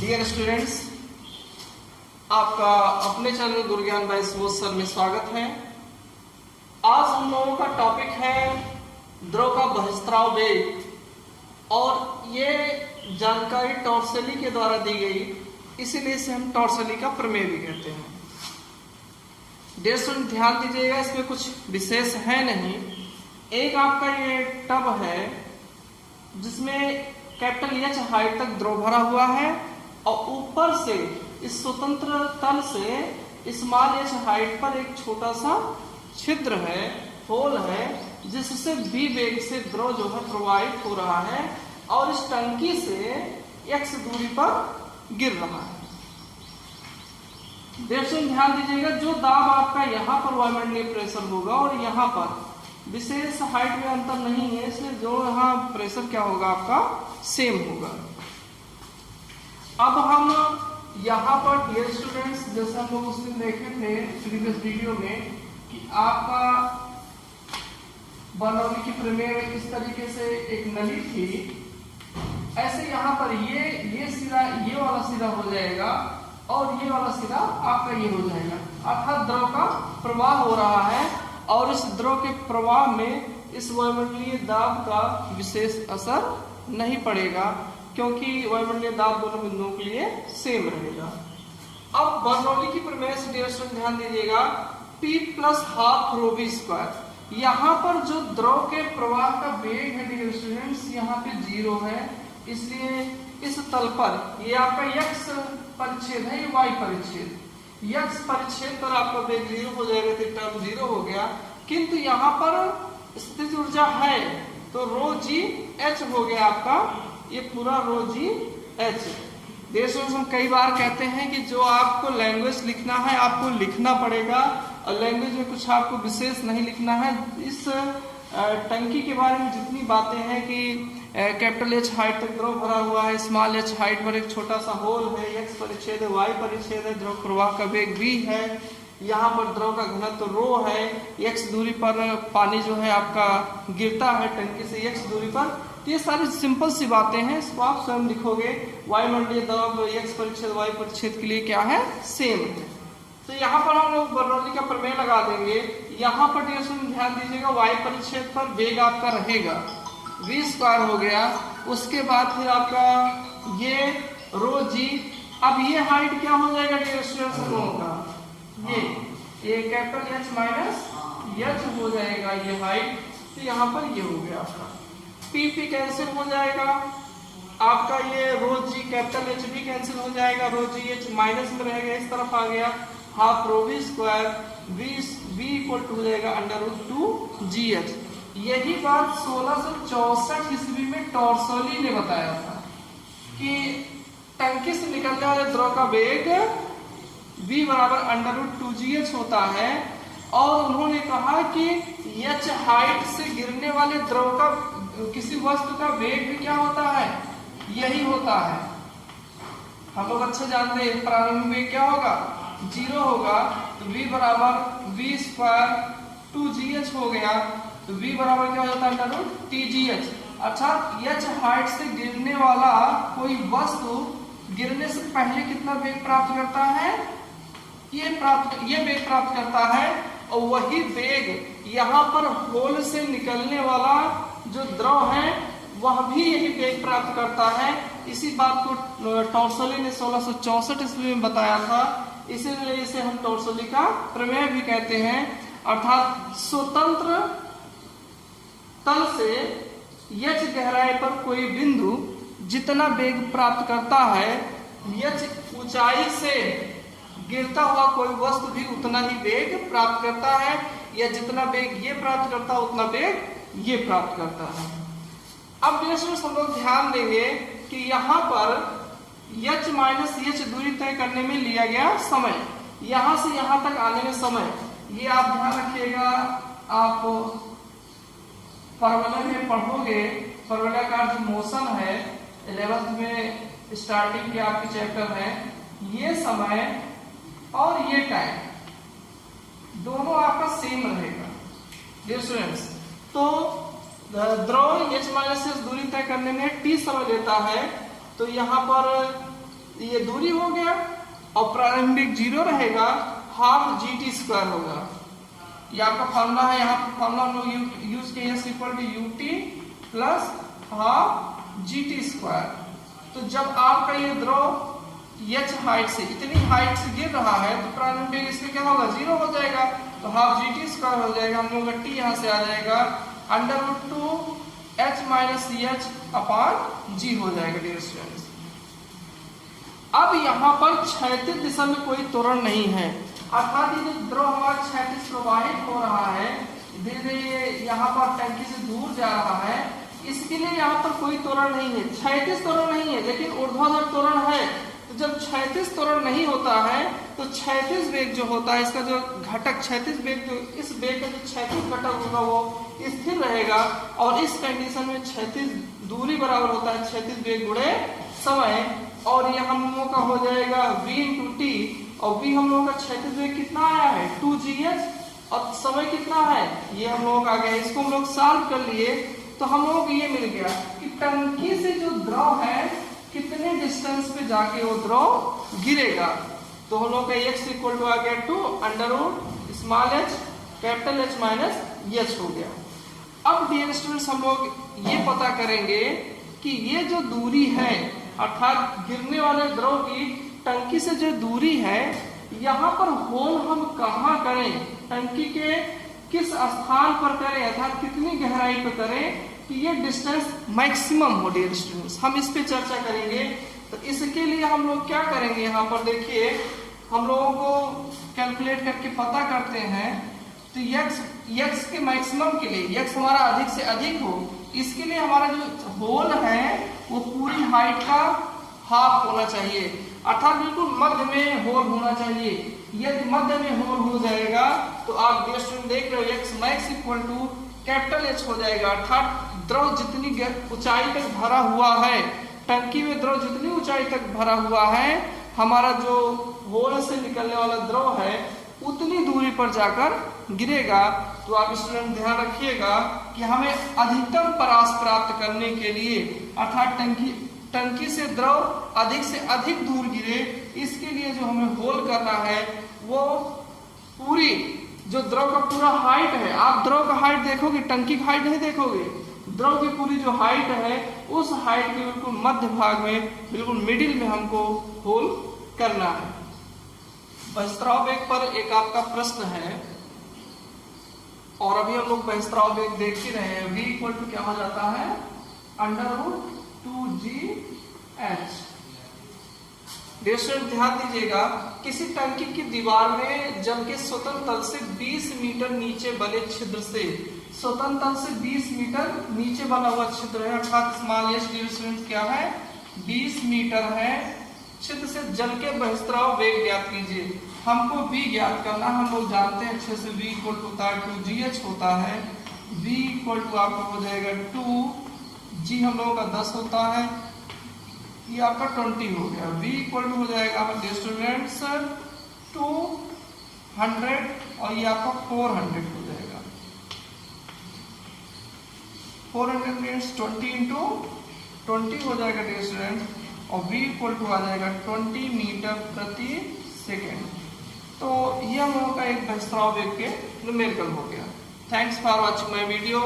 Dear students, आपका अपने channel गुरुज्ञान bye Subodh sir में स्वागत है। आज हम लोगों का टॉपिक है द्रव का बहिस्त्राव वेग, और ये जानकारी टॉर्सली के द्वारा दी गई, इसीलिए इसे हम टॉर्सली का प्रमेय भी कहते हैं। डियर स्टूडेंट, ध्यान दीजिएगा, इसमें कुछ विशेष है नहीं। एक आपका ये टब है जिसमें कैपिटल एच हाइट तक द्रव भरा हुआ है, और ऊपर से इस स्वतंत्र तल से स्मॉल एच हाइट पर एक छोटा सा छिद्र है, होल है, जिससे बी वेग से द्रव जो है प्रवाहित हो रहा है और इस टंकी से x दूरी पर गिर रहा है। ध्यान दीजिएगा, जो दाब आपका यहाँ पर वायुमंडलीय प्रेशर होगा और यहाँ पर विशेष हाइट में अंतर नहीं है, इसलिए जो यहाँ प्रेशर क्या होगा आपका सेम होगा। अब हम यहाँ पर डियर स्टूडेंट्स, जैसे हम लोग उस दिन देखे थे प्रीवियस वीडियो में कि आपका बर्नौली की प्रमेय में इस तरीके से एक नली थी, ऐसे यहाँ पर ये सिरा, ये वाला सिरा हो जाएगा और ये वाला सिरा आपका ये हो जाएगा, अर्थात द्रव का प्रवाह हो रहा है और इस द्रव के प्रवाह में इस वायुमंडलीय दाब का विशेष असर नहीं पड़ेगा, क्योंकि वायुमंडलीय दाब दोनों बिंदुओं के लिए सेम रहेगा। अब बर्नौली की प्रमेय से डियर स्टूडेंट ध्यान दीजिएगा, P plus half rho V square, यहाँ पर जो द्रव के प्रवाह का वेग है डियर स्टूडेंट्स, यहाँ पे 0 है, इसलिए इस तल पर ये आपका x परिच्छेद है, ये y परिच्छेद, x परिच्छेद पर आपका वेग 0 हो जाएगा, तो टर्म 0 हो गया। किंतु यहाँ पर स्थितिज ऊर्जा है तो रो जी एच हो गया आपका, ये पूरा रो जी एच। देखो, हम कई बार कहते हैं कि जो आपको लैंग्वेज लिखना है आपको लिखना पड़ेगा, और लैंग्वेज में कुछ आपको विशेष नहीं लिखना है। इस टंकी के बारे में जितनी बातें हैं कि कैपिटल एच हाइट तक द्रव भरा हुआ है, स्मॉल एच हाइट पर एक छोटा सा होल है, एक्स परिच्छेद है, वाई परिच्छेद है, द्रव प्रवाह का वेग v है, यहाँ पर द्रव का घनत्व रो है, x दूरी पर पानी जो है आपका गिरता है टंकी से x दूरी पर। तो ये सारी सिंपल सी बातें हैं, इसको आप स्वयं लिखोगे। वायुमंडलीय दबाव x परिच्छेद y परिच्छेद के लिए क्या है, सेम है। तो यहाँ पर हम लोग बर्नौली का प्रमेय लगा देंगे। यहाँ पर ध्यान दीजिएगा, y परिच्छेद पर वेग आपका रहेगा v स्क्वायर हो गया, उसके बाद फिर आपका ये रो जी, अब ये हाइट क्या हो जाएगा डियर स्टूडेंट्स दोनों का, ये कैपिटल एच माइनस एच हो जाएगा ये हाइट, तो यहाँ पर ये हो गया आपका पी कैंसिल हो जाएगा, आपका ये रो जी कैपिटल एच भी कैंसिल हो जाएगा, रो जी एच माइनस में रहेगा, इस तरफ आ गया half rho V square, V equal to हो जाएगा √2 जी एच। यही बात 1664 ईस्वी में टॉर्सली ने बताया था कि टंकी से निकलने वाले द्रव का वेग v बराबर √2 GH होता है, और उन्होंने कहा कि h हाइट से गिरने वाले द्रव का किसी वस्तु का वेग भी क्या होता है, यही होता है। हम लोग अच्छे जानते हैं प्रारंभिक वेग क्या होगा, 0 होगा, तो v बराबर v स्क्वायर 2 GH हो गया, तो v बराबर क्या हो जाता है √TGH, अर्थात h हाइट से गिरने वाला कोई वस्तु गिरने से पहले कितना वेग प्राप्त करता है, ये वेग प्राप्त करता है, और वही वेग यहाँ पर होल से निकलने वाला जो द्रव है वह भी यही वेग प्राप्त करता है। इसी बात को टॉर्सली ने 1664 ईस्वी में बताया था, इसीलिए इसे हम टॉर्सली का प्रमेय भी कहते हैं। अर्थात स्वतंत्र तल से h गहराई पर कोई बिंदु जितना वेग प्राप्त करता है, h ऊंचाई से गिरता हुआ कोई वस्तु भी उतना ही वेग प्राप्त करता है, या जितना वेग ये प्राप्त करता है उतना वेग ये प्राप्त करता है। अब हम लोग ध्यान देंगे कि यहाँ पर h माइनस h दूरी तय करने में लिया गया समय, यहाँ से यहाँ तक आने में समय, ये आप ध्यान रखिएगा। आप फॉर्मूला में पढ़ोगे, फॉर्मूलाकार जो मोशन है 11th में स्टार्टिंग के आपके चैप्टर है, ये समय और ये टाइम दोनों आपका सेम रहेगा डियर स्टूडेंट्स। तो द्रव h माइनस दूरी तय करने में t समय लेता है, तो यहाँ पर ये दूरी हो गया और प्रारंभिक 0 रहेगा, हाफ GT² होगा। ये आपका फॉर्मूला है, यहाँ पर फॉर्मूला हम लोग यूज किए S = UT plus half GT²। तो जब आपका ये द्रव h हाइट से, इतनी हाइट से गिर रहा है तो प्रारंभिक इसमें क्या होगा, 0 हो जाएगा, तो हाफ GT² हो जाएगा। हम लोग का t यहाँ से आ जाएगा √2h - h/g हो जाएगा डियर स्टूडेंट्स। अब यहाँ पर क्षैतिज दिशा में कोई त्वरण नहीं है, अर्थात ये जो द्रव हमारा क्षैतिज प्रवाहित हो रहा है, धीरे धीरे यहाँ पर टंकी से दूर जा रहा है, इसके लिए यहाँ पर कोई त्वरण नहीं है, क्षैतिज त्वरण नहीं है, लेकिन ऊर्ध्वाधर त्वरण है। तो जब क्षैतिज त्वरण नहीं होता है तो क्षैतिज वेग जो होता है, इसका जो घटक क्षैतिज वेग, जो इस वेग का जो क्षैतिज घटक होगा वो स्थिर रहेगा, और इस कंडीशन में क्षैतिज दूरी बराबर होता है क्षैतिज वेग गुणे समय, और ये हम लोगों का हो जाएगा v × t, और v हम लोगों का क्षैतिज वेग कितना आया है 2gh, और समय कितना है ये हम लोगों का आ गया। इसको हम लोग सॉल्व कर लिए तो हम लोगों को ये मिल गया कि टंकी से जो द्रव है कितने डिस्टेंस पे जाके वो द्रव गिरेगा। तो हम लोग का x = आ गया 2 √h H - h हो गया। अब डियर स्टूडेंट्स हम लोग ये पता करेंगे कि ये जो दूरी है, अर्थात गिरने वाले द्रव की टंकी से जो दूरी है, यहाँ पर होल हम कहाँ करें, टंकी के किस स्थान पर करें, अर्थात कितनी गहराई पर करें कि ये डिस्टेंस मैक्सिमम हो डियर स्टूडेंट्स, हम इस पे चर्चा करेंगे। तो इसके लिए हम लोग क्या करेंगे, यहाँ पर देखिए हम लोगों को कैलकुलेट करके पता करते हैं। तो x के मैक्सिमम के लिए, x हमारा अधिक से अधिक हो, इसके लिए हमारा जो होल है वो पूरी हाइट का हाफ होना चाहिए, अर्थात बिल्कुल मध्य में होल होना चाहिए। यदि मध्य में होल हो जाएगा तो आप डियर स्टूडेंट देख रहे हो x max = H हो जाएगा, अर्थात द्रव जितनी ऊंचाई तक भरा हुआ है, टंकी में द्रव जितनी ऊंचाई तक भरा हुआ है, हमारा जो होल से निकलने वाला द्रव है उतनी दूरी पर जाकर गिरेगा। तो आप स्टूडेंट ध्यान रखिएगा कि हमें अधिकतम परास प्राप्त करने के लिए, अर्थात टंकी से द्रव अधिक से अधिक दूर गिरे, इसके लिए जो हमें होल करना है वो पूरी जो द्रव का पूरा हाइट है, आप द्रव का हाइट देखोगे, टंकी का हाइट नहीं देखोगे, द्रव की पूरी जो हाइट है उस हाइट के बिल्कुल मध्य भाग में, बिल्कुल मिडिल में हमको होल करना है। बहिस्त्राव वेग पर एक आपका प्रश्न है, और अभी हम लोग बहिस्त्राव वेग देख ही रहे हैं। v = क्या हो जाता है √2gh। ध्यान दीजिएगा, किसी टंकी की दीवार में जल के स्वतंत्र तल से 20 मीटर नीचे बने छिद्र से, स्वतंत्र तल से 20 मीटर नीचे बना हुआ छिद्र है, अर्थात स्मॉल h डियर स्टूडेंट्स क्या है 20 मीटर है, छिद्र से जल के बहिस्त्राव वेग ज्ञात कीजिए। हमको v ज्ञात करना, हम लोग जानते हैं अच्छे से v = 2gh होता है, v = आपका हो जाएगा 2, g हम लोगों का 10 होता है, ये आपका 20 हो गया। v = हो जाएगा आपका स्टूडेंट्स 200, और ये आपका 400 हो जाएगा। 400 मीन्स 20 × 20 हो जाएगा डियर स्टूडेंट्स, और v = आ जाएगा 20 मीटर प्रति सेकेंड। तो ये हम लोगों का एक बहिस्त्राव वेग के न्यूमेरिकल हो गया। Thanks for watching my video.